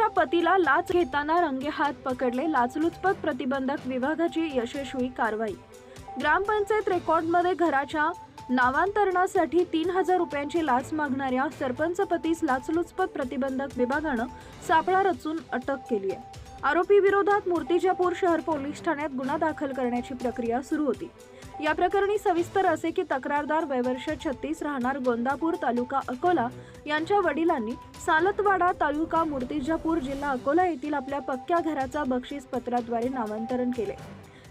पतीला लाच घेताना रंगेहात पकडले, लाचलुचपत प्रतिबंधक विभागाची यशस्वी कारवाई। ग्रामपंचायत रेकॉर्डमध्ये घराच्या नामांतरणासाठी 3000 रुपयांची लाच मागणाऱ्या सरपंच पतीस लाचलुचपत प्रतिबंधक विभागानं सापळा रचून अटक केली आहे। आरोपी विरोधात मूर्तिजापूर शहर पोलीस ठाण्यात गुन्हा दाखल करण्याची प्रक्रिया सुरू होती। या प्रकरणी सविस्तर असे की तक्रारदार वयवर्ष 36 राहणार गोंदापूर तालुका अकोला यांच्या वडिलांनी सालतवाडा तालुका मूर्तिजापूर जिल्हा अकोला येथील आपल्या पक्क्या घराचा बक्षीस पत्राद्वारे नामांतरण केले।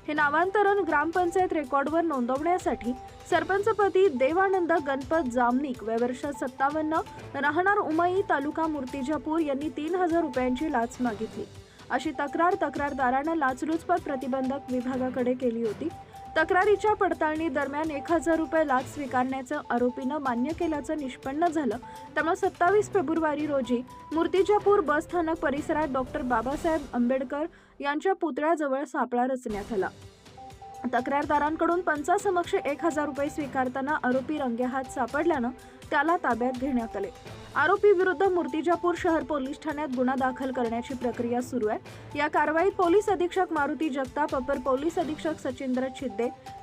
हे नामांतरण ग्रामपंचायत रेकॉर्डवर नोंदवण्यासाठी सरपंचपती देवानंद गणपत जामनिक वयवर्ष 57 राहणार उमई तालुका मूर्तिजापूर यांनी 3000 रुपयांची लाच मागितली अशी तक्रार तक्रारदारानं लाचलुचपत प्रतिबंधक विभागाकडे केली होती। तक्रारीच्या पडताळणी दरम्यान 1000 रुपये लाच स्वीकारण्याचं आरोपीनं मान्य केल्याचं निष्पन्न झालं। त्यामुळे 27 फेब्रुवारी रोजी मूर्तिजापूर बस स्थानक परिसरात डॉक्टर बाबासाहेब आंबेडकर यांच्या पुतळ्याजवळ सापळा रचण्यात आला। तक्रारदारांकडून पंचासमक्ष 1000 रुपये स्वीकारताना आरोपी रंगेहात सापडल्यानं त्याला ताब्यात घेण्यात आले। आरोपी विरुद्ध मूर्तिजापूर शहर पोलीस ठाण्यात गुन्हा दाखल करण्याची प्रक्रिया सुरू आहे। या कारवाईत पोलीस अधीक्षक मारुती जगताप, अपर पोलीस अधीक्षक सचिंद्र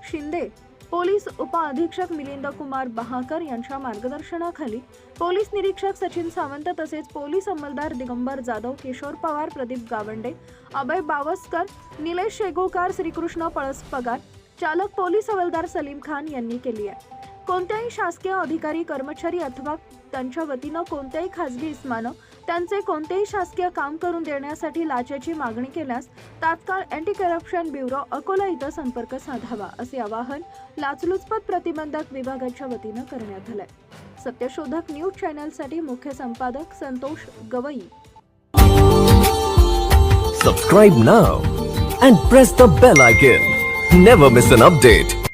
शिंदे, पोलीस उपअधीक्षक मिलिंद कुमार बहाकर यांच्या मार्गदर्शनाखाली पोलीस निरीक्षक सचिन सावंत तसेच पोलीस अंमलदार दिगंबर जाधव, किशोर पवार, प्रदीप गावंडे, अभय बावस्कर, निलेश शेगोकार, श्रीकृष्ण पळसपगार, चालक पोलीस हवालदार सलीम खान यांनी केली आहे। कोणत्याही शासकीय अधिकारी, कर्मचारी अथवा त्यांच्या वतीनं कोणत्याही खासगी इस्मानं त्यांचे कोणतेही शासकीय काम करून देण्यासाठी लाचेची मागणी केल्यास तात्काळ अँटी करप्शन ब्युरो अकोला इथं संपर्क साधावा असे आवाहन लाचलुचपत प्रतिबंधक विभागाच्या वतीनं करण्यात आलंय। सत्यशोधक न्यूज चॅनलसाठी मुख्य संपादक Santosh Gavai. Subscribe now and press the bell icon. Never miss an update.